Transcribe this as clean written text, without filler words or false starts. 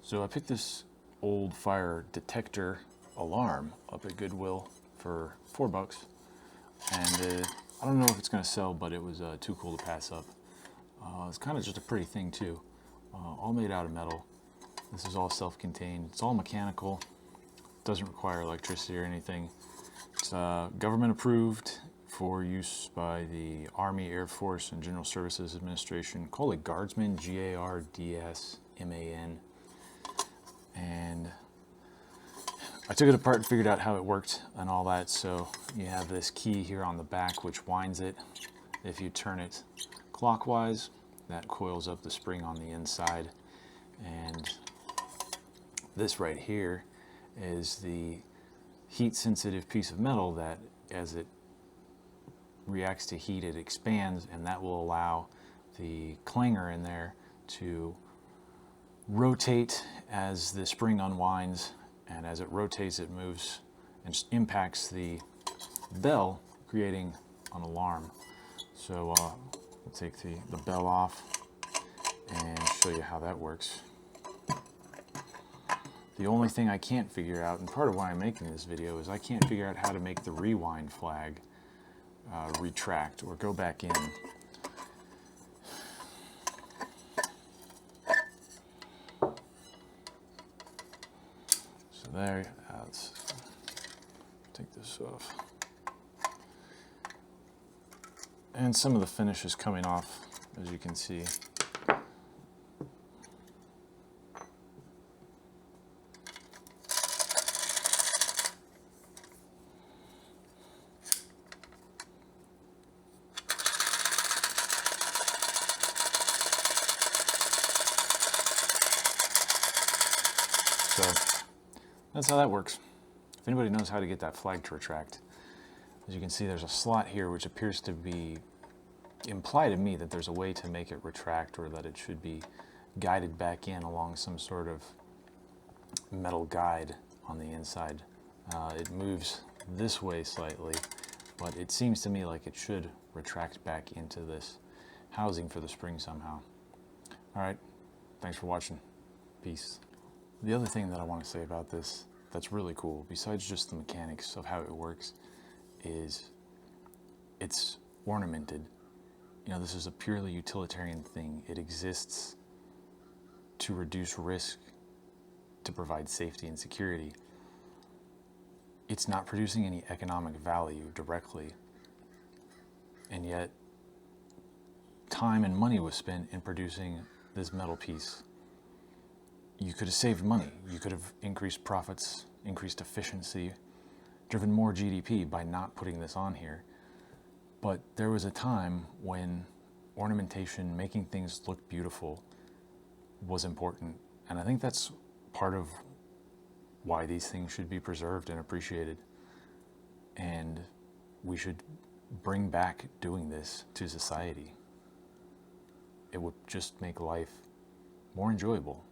So I picked this old fire detector alarm up at Goodwill for $4, and I don't know if it's going to sell, but it was too cool to pass up. It's kind of just a pretty thing too, all made out of metal. This is all self-contained. It's all mechanical. Doesn't require electricity or anything. It's government approved for use by the Army, Air Force, and General Services Administration. Call it Gardsman, Gardsman. And I took it apart and figured out how it worked and all that. So you have this key here on the back which winds it. If you turn it clockwise, that coils up the spring on the inside. And this right here is the heat sensitive piece of metal that as it reacts to heat, it expands, and that will allow the clanger in there to rotate as the spring unwinds, and as it rotates it moves and impacts the bell, creating an alarm. So we'll take the bell off and show you how that works. The only thing I can't figure out, and part of why I'm making this video, is I can't figure out how to make the rewind flag retract or go back in. So there, let's take this off. And some of the finish is coming off, as you can see. So that's how that works. If anybody knows how to get that flag to retract, as you can see, there's a slot here which appears to be imply to me that there's a way to make it retract, or that it should be guided back in along some sort of metal guide on the inside. It moves this way slightly, but it seems to me like it should retract back into this housing for the spring somehow. All right, thanks for watching. Peace. The other thing that I want to say about this that's really cool, besides just the mechanics of how it works, is it's ornamented. You know, this is a purely utilitarian thing. It exists to reduce risk, to provide safety and security. It's not producing any economic value directly, and yet time and money was spent in producing this metal piece. You could have saved money. You could have increased profits, increased efficiency, driven more GDP by not putting this on here. But there was a time when ornamentation, making things look beautiful, was important. And I think that's part of why these things should be preserved and appreciated. And we should bring back doing this to society. It would just make life more enjoyable.